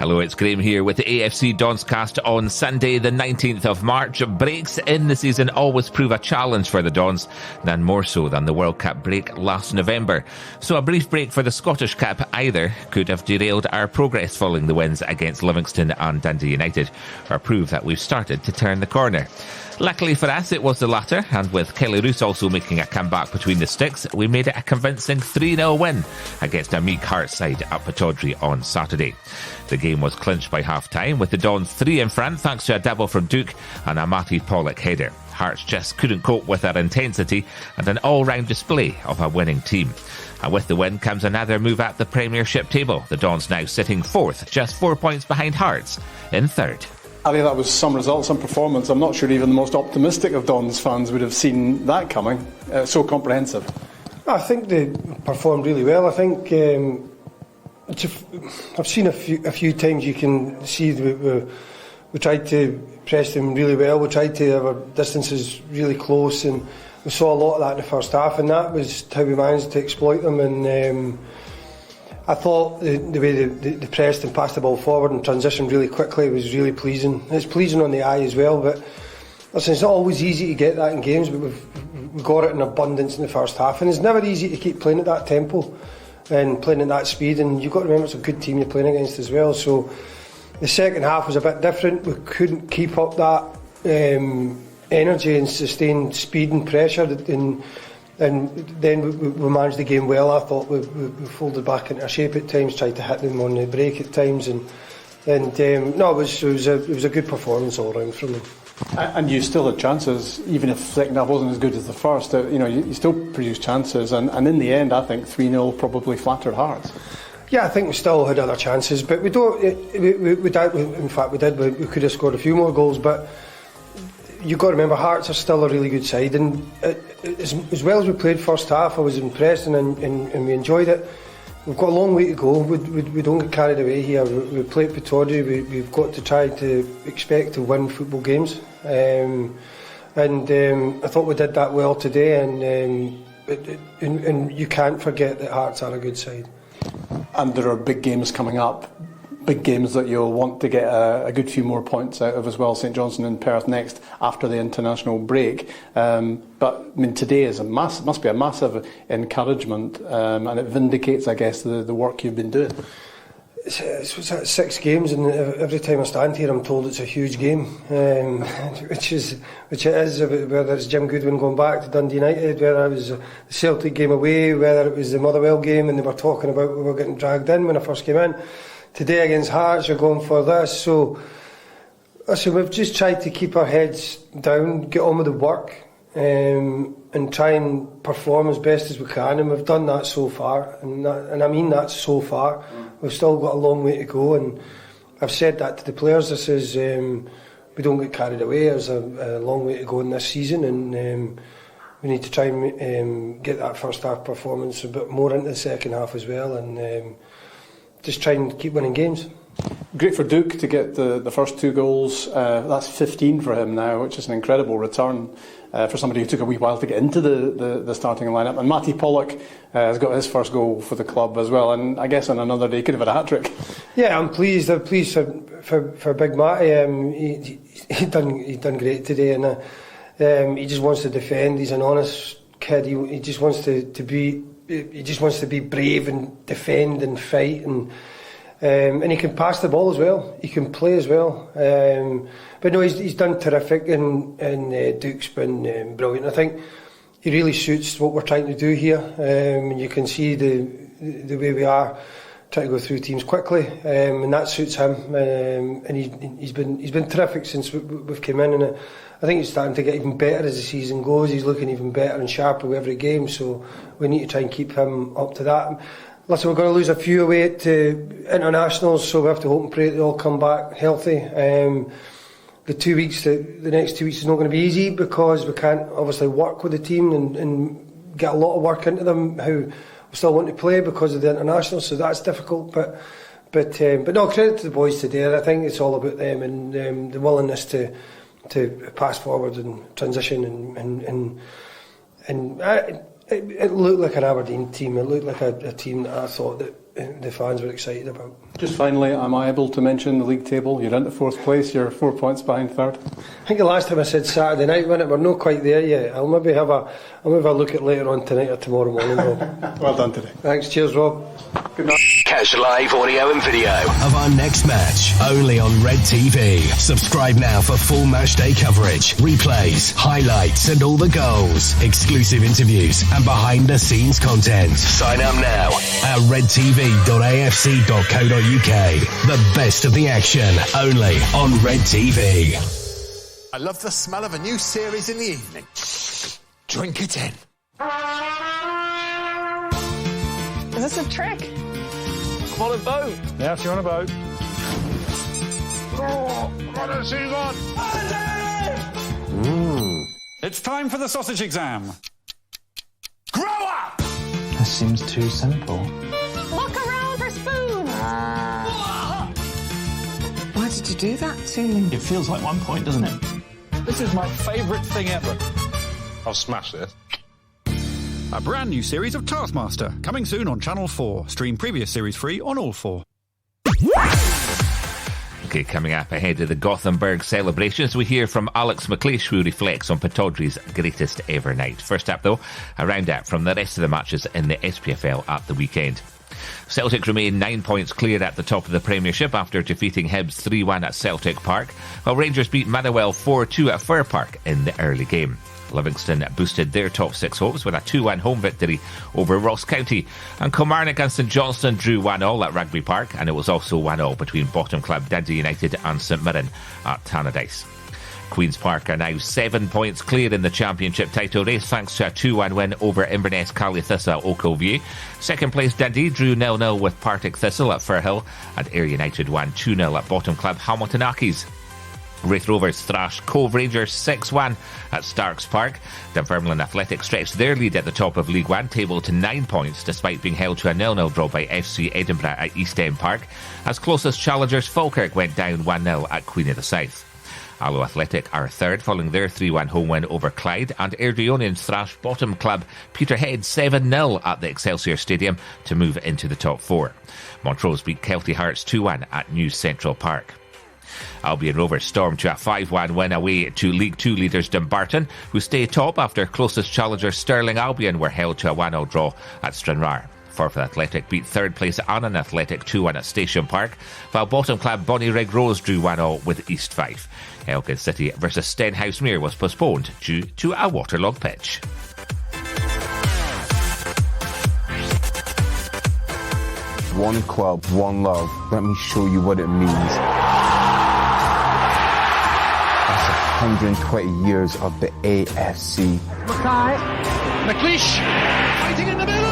Hello, it's Graham here with the AFC DONScast on Sunday the 19th of March. Breaks in the season always prove a challenge for the Dons, none more so than the World Cup break last November. So a brief break for the Scottish Cup either could have derailed our progress following the wins against Livingston and Dundee United, or prove that we've started to turn the corner. Luckily for us, it was the latter, and with Kelly Roos also making a comeback between the sticks, we made it a convincing 3-0 win against a meek Hearts side at Pittodrie on Saturday. The game was clinched by half-time, with the Dons 3 in front thanks to a double from Duke and a Mattie Pollock header. Hearts just couldn't cope with their intensity and an all-round display of a winning team. And with the win comes another move at the Premiership table. The Dons now sitting fourth, just 4 points behind Hearts in third. I think that was some result, some performance. I'm not sure even the most optimistic of Dons fans would have seen that coming. So comprehensive. I think they performed really well. I think I've seen a few times you can see we tried to press them really well. We tried to have our distances really close, and we saw a lot of that in the first half, and that was how we managed to exploit them. And I thought the way they pressed and passed the ball forward and transitioned really quickly was really pleasing. It's pleasing on the eye as well, but listen, it's not always easy to get that in games, but we've got it in abundance in the first half, and it's never easy to keep playing at that tempo and playing at that speed, and you've got to remember it's a good team you're playing against as well. So the second half was a bit different. We couldn't keep up that energy and sustained speed and pressure, and then we managed the game well. I thought we folded back into shape at times, tried to hit them on the break at times, and it was a good performance all round from them. And you still had chances, even if the second half wasn't as good as the first. You still produced chances, and in the end, I think 3-0 probably flattered Hearts. Yeah, I think we still had other chances, but we don't. We did. We could have scored a few more goals, but you've got to remember, Hearts are still a really good side, and as well as we played first half, I was impressed and we enjoyed it. We've got a long way to go. We don't get carried away here. We play at Pittodrie. We've got to try to expect to win football games, and I thought we did that well today. And you can't forget that Hearts are a good side. And there are big games coming up. Big games that you'll want to get a good few more points out of as well. St Johnstone and Perth next after the international break. But today must be a massive encouragement, and it vindicates, I guess, the work you've been doing. It's 6 games, and every time I stand here, I'm told it's a huge game, which it is. Whether it's Jim Goodwin going back to Dundee United, whether it was the Celtic game away, whether it was the Motherwell game, and they were talking about we were getting dragged in when I first came in. Today against Hearts, you're going for this. So, listen, we've just tried to keep our heads down, get on with the work, and try and perform as best as we can. And we've done that so far, and I mean that so far. We've still got a long way to go, and I've said that to the players. This is we don't get carried away. There's a long way to go in this season, and we need to try and get that first half performance a bit more into the second half as well, and just try and keep winning games. Great for Duke to get the first 2 goals. That's 15 for him now, which is an incredible return for somebody who took a wee while to get into the starting lineup. And Mattie Pollock has got his first goal for the club as well. And I guess on another day he could have had a hat-trick. Yeah, I'm pleased. I'm pleased for Big Mattie. He done great today, and he just wants to defend. He's an honest kid. He just wants to be. He just wants to be brave and defend and fight, and he can pass the ball as well. He can play as well. But no, he's done terrific, and Duke's been brilliant. I think he really suits what we're trying to do here. And you can see the way we are trying to go through teams quickly, and that suits him. And he's been terrific since we've come in, and I think he's starting to get even better as the season goes. He's looking even better and sharper with every game, so we need to try and keep him up to that. Listen, we're going to lose a few away to internationals, so we have to hope and pray they all come back healthy. The next 2 weeks is not going to be easy, because we can't obviously work with the team and get a lot of work into them who we still want to play because of the internationals, so that's difficult. But no, credit to the boys today. I think it's all about them and the willingness to pass forward and transition, and it looked like an Aberdeen team. It looked like a team that I thought that the fans were excited about. Just finally, am I able to mention the league table? You're into 4th place, you're 4 points behind 3rd. I think the last time I said Saturday night, we're not quite there yet. I'll maybe have a look at later on tonight or tomorrow morning, Rob. Well done today. Thanks, cheers, Rob. Good night. Catch live audio and video of our next match only on Red TV. Subscribe now for full matchday coverage, replays, highlights and all the goals, exclusive interviews and behind the scenes content. Sign up now at redtv.afc.co.uk. The best of the action only on Red TV. I love the smell of a new series in the evening. Drink it in. Is this a trick? I'm on a boat. Yeah, if you're on a boat. Oh, what has he got? It's time for the sausage exam. Grow up! That seems too simple. Look around for spoons. Why did you do that to me? It feels like 1 point, doesn't it? This is my favourite thing ever. I'll smash this. A brand new series of Taskmaster, coming soon on Channel 4. Stream previous series free on all 4. Okay, coming up ahead of the Gothenburg celebrations, we hear from Alex McLeish, who reflects on Pittodrie's greatest ever night. First up, though, a roundup from the rest of the matches in the SPFL at the weekend. Celtic remain 9 points clear at the top of the Premiership after defeating Hibs 3-1 at Celtic Park, while Rangers beat Motherwell 4-2 at Fir Park in the early game. Livingston boosted their top 6 hopes with a 2-1 home victory over Ross County, and Kilmarnock and St Johnstone drew 1-1 at Rugby Park, and it was also 1-1 between bottom club Dundee United and St Mirren at Tannadice. Queen's Park are now 7 points clear in the Championship title race thanks to a 2-1 win over Inverness Calithus at Oakview. Second place Dundee drew 0-0 with Partick Thistle at Firhill, and Ayr United won 2-0 at bottom club Hamilton Accies. Raith Rovers thrashed Cove Rangers 6-1 at Starks Park. Dunfermline Athletic stretched their lead at the top of League One table to 9 points despite being held to a 0-0 draw by FC Edinburgh at East End Park, as closest challengers Falkirk went down 1-0 at Queen of the South. Alloa Athletic are third following their 3-1 home win over Clyde, and Airdrieonians thrashed bottom club Peterhead 7-0 at the Excelsior Stadium to move into the top 4. Montrose beat Kelty Hearts 2-1 at New Central Park. Albion Rovers stormed to a 5-1 win away to League 2 leaders Dumbarton, who stay top after closest challengers Stirling Albion were held to a 1-0 draw at Stranraer. Forfar Athletic beat third place Annan Athletic 2-1 at Station Park, while bottom club Bonnyrigg Rose drew 1-0 with East Fife. Elgin City versus Stenhousemuir was postponed due to a waterlogged pitch. One club, one love. Let me show you what it means. That's 120 years of the AFC. McLeish, fighting in the middle!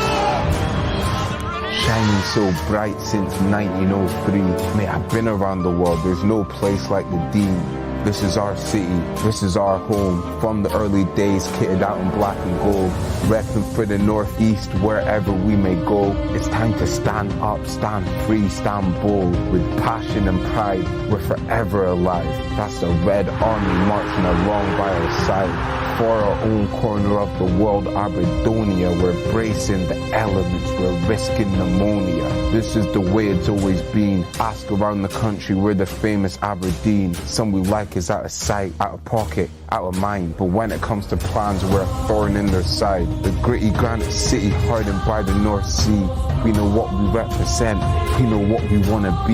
Shining so bright since 1903. Mate, I've been around the world. There's no place like the Dean. This is our city, this is our home. From the early days, kitted out in black and gold. Repping for the northeast, wherever we may go. It's time to stand up, stand free, stand bold. With passion and pride, we're forever alive. That's the Red Army marching along by our side. For our own corner of the world, Aberdonia, we're bracing the elements, we're risking pneumonia. This is the way it's always been. Ask around the country, we're the famous Aberdeen. Some we like is out of sight, out of pocket, out of mind. But when it comes to plans, we're a thorn in their side. The gritty granite city hardened by the North Sea. We know what we represent, we know what we want to be.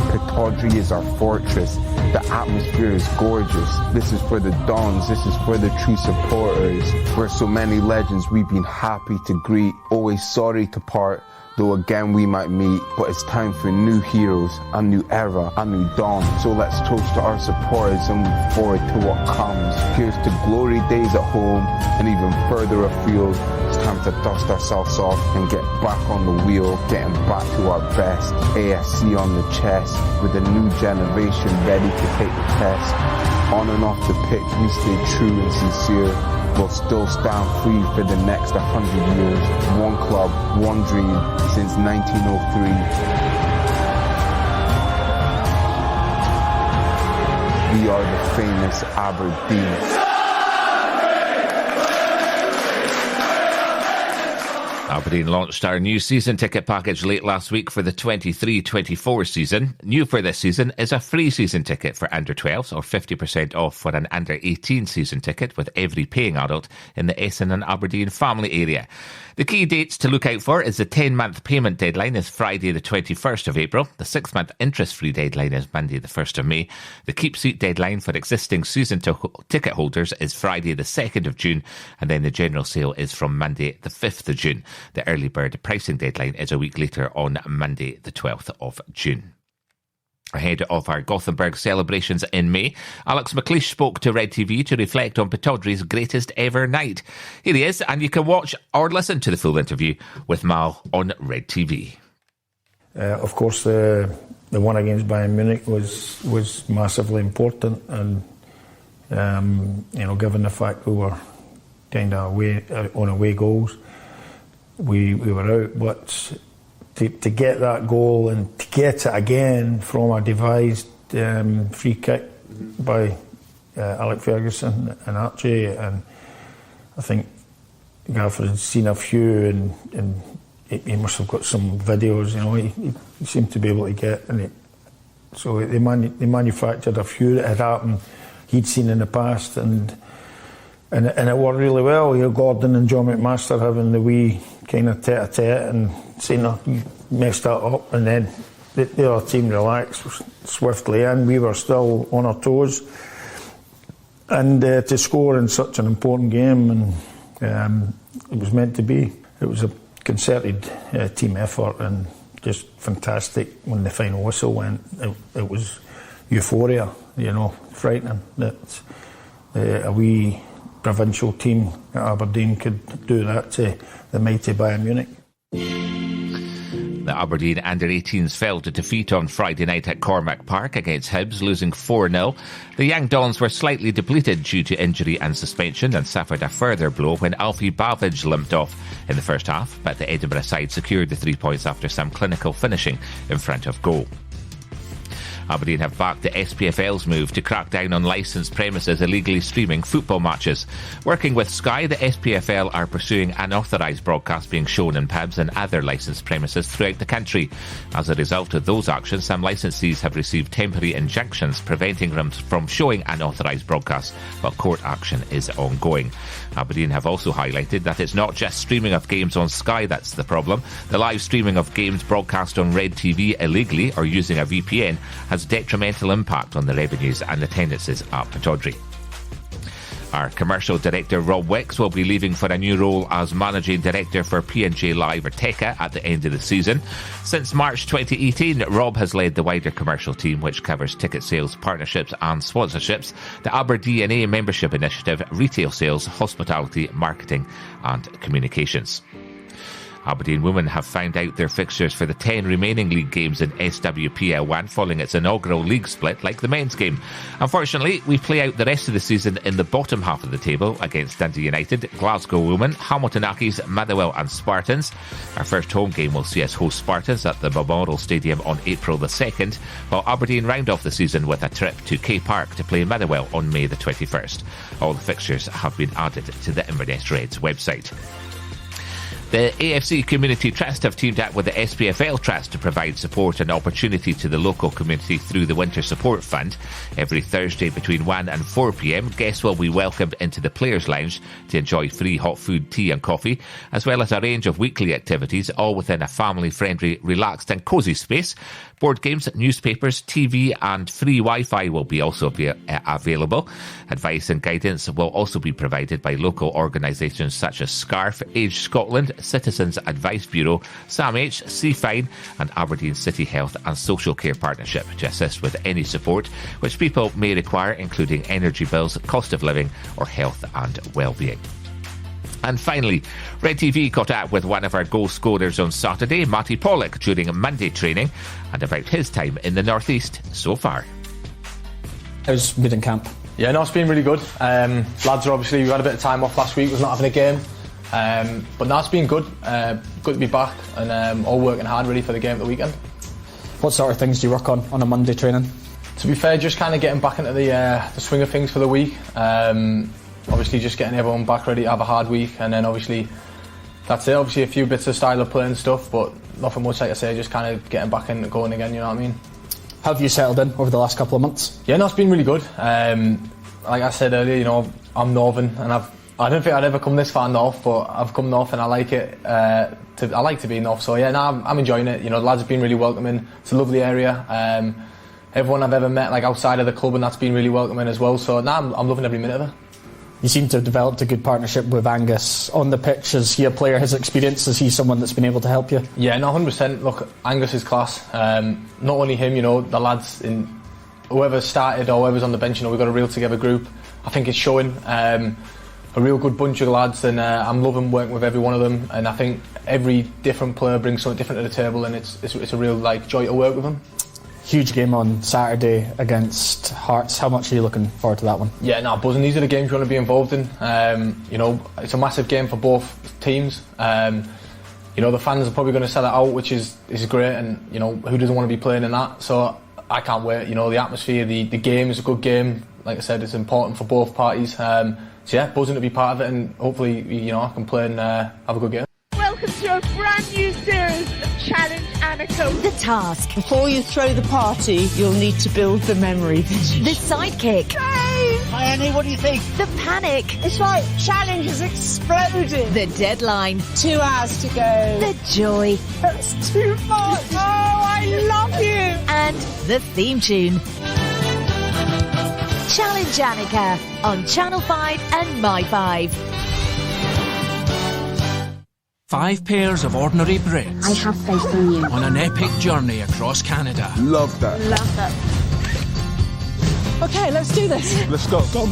Pittodrie is our fortress. The atmosphere is gorgeous. This is for the Dons, this is for the true supporters. For so many legends we've been happy to greet. Always sorry to part, though again we might meet. But it's time for new heroes, a new era, a new dawn. So let's toast to our supporters and look forward to what comes. Here's to glory days at home and even further afield. It's time to dust ourselves off and get back on the wheel, getting back to our best. AFC on the chest, with a new generation ready to take the test. On and off the pitch we stay true and sincere. We'll still stand free for the next 100 years. One club, one dream, since 1903. We are the famous Aberdeen. Aberdeen launched our new season ticket package late last week for the 23-24 season. New for this season is a free season ticket for under 12s or 50% off for an under 18 season ticket with every paying adult in the Essendon Aberdeen family area. The key dates to look out for is the 10-month payment deadline is Friday the 21st of April. The 6-month interest-free deadline is Monday the 1st of May. The keep seat deadline for existing season ticket holders is Friday the 2nd of June. And then the general sale is from Monday the 5th of June. The early bird pricing deadline is a week later on Monday the 12th of June. Ahead of our Gothenburg celebrations in May, Alex McLeish spoke to Red TV to reflect on Pittodrie's greatest ever night. Here he is, and you can watch or listen to the full interview with Mal on Red TV. Of course, the one against Bayern Munich was massively important, and given the fact we were kind of on away goals, we were out, but to get that goal and to get it again from a devised free kick by Alec Ferguson and Archie, and I think Gaffer had seen a few, and he must have got some videos, he seemed to be able to get, so they manufactured a few that had happened, he'd seen in the past, and it worked really well. Gordon and John McMaster having the wee kind of tete-a-tete and saying, "Oh, you messed that up," and then the other team relaxed swiftly, and we were still on our toes. And to score in such an important game, and it was meant to be. It was a concerted team effort and just fantastic when the final whistle went. It was euphoria, frightening that a wee provincial team at Aberdeen could do that to the mighty Bayern Munich. The Aberdeen under-18s fell to defeat on Friday night at Cormack Park against Hibs, losing 4-0. The Young Dons were slightly depleted due to injury and suspension and suffered a further blow when Alfie Bavage limped off in the first half, but the Edinburgh side secured the 3 points after some clinical finishing in front of goal. Aberdeen have backed the SPFL's move to crack down on licensed premises illegally streaming football matches. Working with Sky, the SPFL are pursuing unauthorised broadcasts being shown in pubs and other licensed premises throughout the country. As a result of those actions, some licensees have received temporary injunctions preventing them from showing unauthorised broadcasts, while court action is ongoing. Aberdeen have also highlighted that it's not just streaming of games on Sky that's the problem. The live streaming of games broadcast on Red TV illegally or using a VPN has detrimental impact on the revenues and attendances at Pittodrie. Our commercial director Rob Wicks will be leaving for a new role as managing director for P&J Live or Tekka at the end of the season. Since March 2018, Rob has led the wider commercial team, which covers ticket sales, partnerships and sponsorships, the AberDNA membership initiative, retail sales, hospitality, marketing and communications. Aberdeen women have found out their fixtures for the 10 remaining league games in SWPL1 following its inaugural league split like the men's game. Unfortunately, we play out the rest of the season in the bottom half of the table against Dundee United, Glasgow Women, Hamilton Accies, Motherwell and Spartans. Our first home game will see us host Spartans at the Memorial Stadium on April the 2nd, while Aberdeen round off the season with a trip to K Park to play Motherwell on May the 21st. All the fixtures have been added to the Inverness Reds website. The AFC Community Trust have teamed up with the SPFL Trust to provide support and opportunity to the local community through the Winter Support Fund. Every Thursday between 1 and 4 p.m, guests will be welcomed into the Players' Lounge to enjoy free hot food, tea and coffee, as well as a range of weekly activities, all within a family-friendly, relaxed and cosy space. Board games, newspapers, TV and free Wi-Fi will be also be available. Advice and guidance will also be provided by local organisations such as SCARF, Age Scotland, Citizens Advice Bureau, SAMH, CFINE and Aberdeen City Health and Social Care Partnership to assist with any support which people may require, including energy bills, cost of living or health and well-being. And finally, Red TV caught up with one of our goal scorers on Saturday, Mattie Pollock, during Monday training and about his time in the North East so far. How's been in camp? Yeah, no, it's been really good. Lads are obviously, we had a bit of time off last week with not having a game. But now it's been good. Good to be back and all working hard ready for the game at the weekend. What sort of things do you work on a Monday training? To be fair, just kind of getting back into the swing of things for the week. Obviously just getting everyone back ready to have a hard week, and then obviously That's it. Obviously a few bits of style of play and stuff, but nothing much like I say, just kind of getting back into going again, you know what I mean? How have you settled in over the last couple of months? Yeah, no, it's been really good. Like I said earlier, you know, I'm northern, and I don't think I'd ever come this far north, but I've come north and I like it. I like to be north, so yeah, no, I'm enjoying it. You know, the lads have been really welcoming. It's a lovely area. Everyone I've ever met, like outside of the club, and that's been really welcoming as well. So now I'm loving every minute of it. You seem to have developed a good partnership with Angus on the pitch. Is he a player, his experience? Is he someone that's been able to help you? Yeah, no, 100%. Look, Angus is class. Not only him, you know, the lads in whoever started or whoever's on the bench, you know, we've got a real together group. I think it's showing. A real good bunch of lads, and I'm loving working with every one of them. And I think every different player brings something different to the table, and it's a real like joy to work with them. Huge game on Saturday against Hearts. How much are you looking forward to that one? Yeah, no, buzzing. These are the games you want to be involved in. You know, it's a massive game for both teams. You know, the fans are probably going to sell it out, which is great, and you know, who doesn't want to be playing in that? So I can't wait. You know, the atmosphere, the game is a good game. Like I said, it's important for both parties. So yeah, buzzing to be part of it, and hopefully, you know, I can play and have a good game. Welcome to a brand new series of Challenge Annika. The task. Before you throw the party, you'll need to build the memory. The sidekick. Hi Annie, what do you think? The panic. It's like challenge has exploded. The deadline. 2 hours to go. The joy. That's too much. Oh, I love you. And the theme tune. Challenge Annika on Channel 5 and My 5. 5 pairs of ordinary Brits. I have faith in you. On an epic journey across Canada. Love that. Love that. Okay, let's do this. Let's go. Go.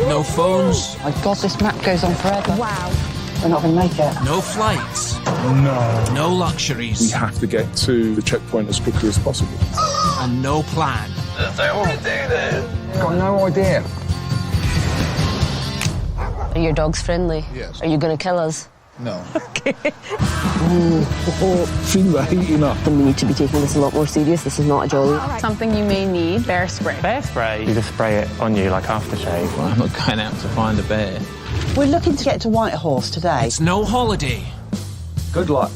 No phones. My God, this map goes on forever. Wow. We're not going to make it. No flights. No. No luxuries. We have to get to the checkpoint as quickly as possible. And no plan. I don't want to do this. Got no idea. Are your dogs friendly? Yes. Are you going to kill us? No. Okay. Feel the heating up. We need to be taking this a lot more serious. This is not a jolly. Something you may need, bear spray. Bear spray? You just spray it on you like aftershave. Well, I'm not going out to find a bear. We're looking to get to Whitehorse today. It's no holiday. Good luck.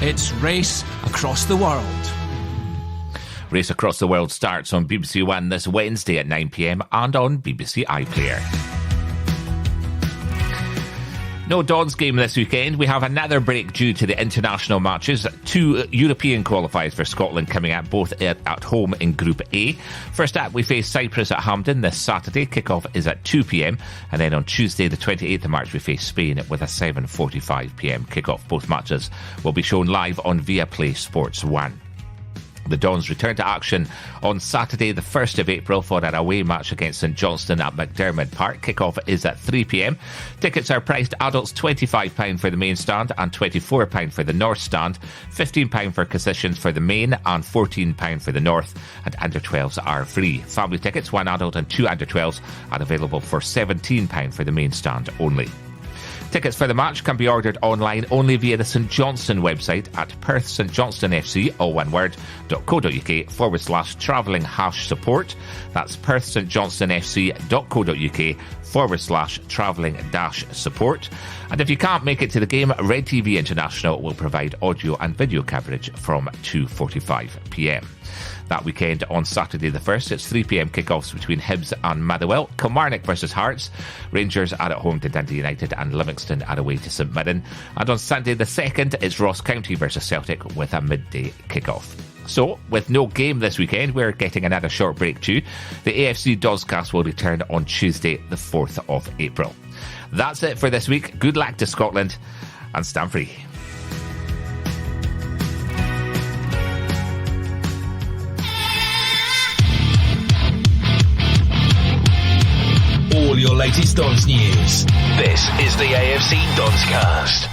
It's Race Across the World. Race Across the World starts on BBC One this Wednesday at 9 p.m. and on BBC iPlayer. No Dons game this weekend. We have another break due to the international matches. 2 European qualifiers for Scotland coming up, both at home in Group A. First up, we face Cyprus at Hampden this Saturday. Kick-off is at 2 p.m. And then on Tuesday, the 28th of March, we face Spain with a 7:45 p.m. kick-off. Both matches will be shown live on Viaplay Sports 1. The Dons return to action on Saturday the 1st of April for an away match against St Johnstone at McDermott Park. Kick-off is at 3 p.m. Tickets are priced adults £25 for the main stand and £24 for the north stand, £15 for concessions for the main and £14 for the north, and under-12s are free. Family tickets, 1 adult and 2 under-12s, are available for £17 for the main stand only. Tickets for the match can be ordered online only via the St Johnstone website at Perth St Johnstone FC, all one word, .co.uk/travelling-support. That's Perth St Johnstone FC.co.uk/travelling-support. And if you can't make it to the game, Red TV International will provide audio and video coverage from 2:45 p.m. That weekend on Saturday the 1st, it's 3 p.m. kickoffs between Hibs and Motherwell, Kilmarnock versus Hearts, Rangers are at home to Dundee United and Livingston are away to St Mirren. And on Sunday the 2nd, it's Ross County versus Celtic with a midday kickoff. So, with no game this weekend, we're getting another short break too. The AFC DONScast will return on Tuesday the 4th of April. That's it for this week. Good luck to Scotland and stand free. All your latest Dons news. This is the AFC DONScast.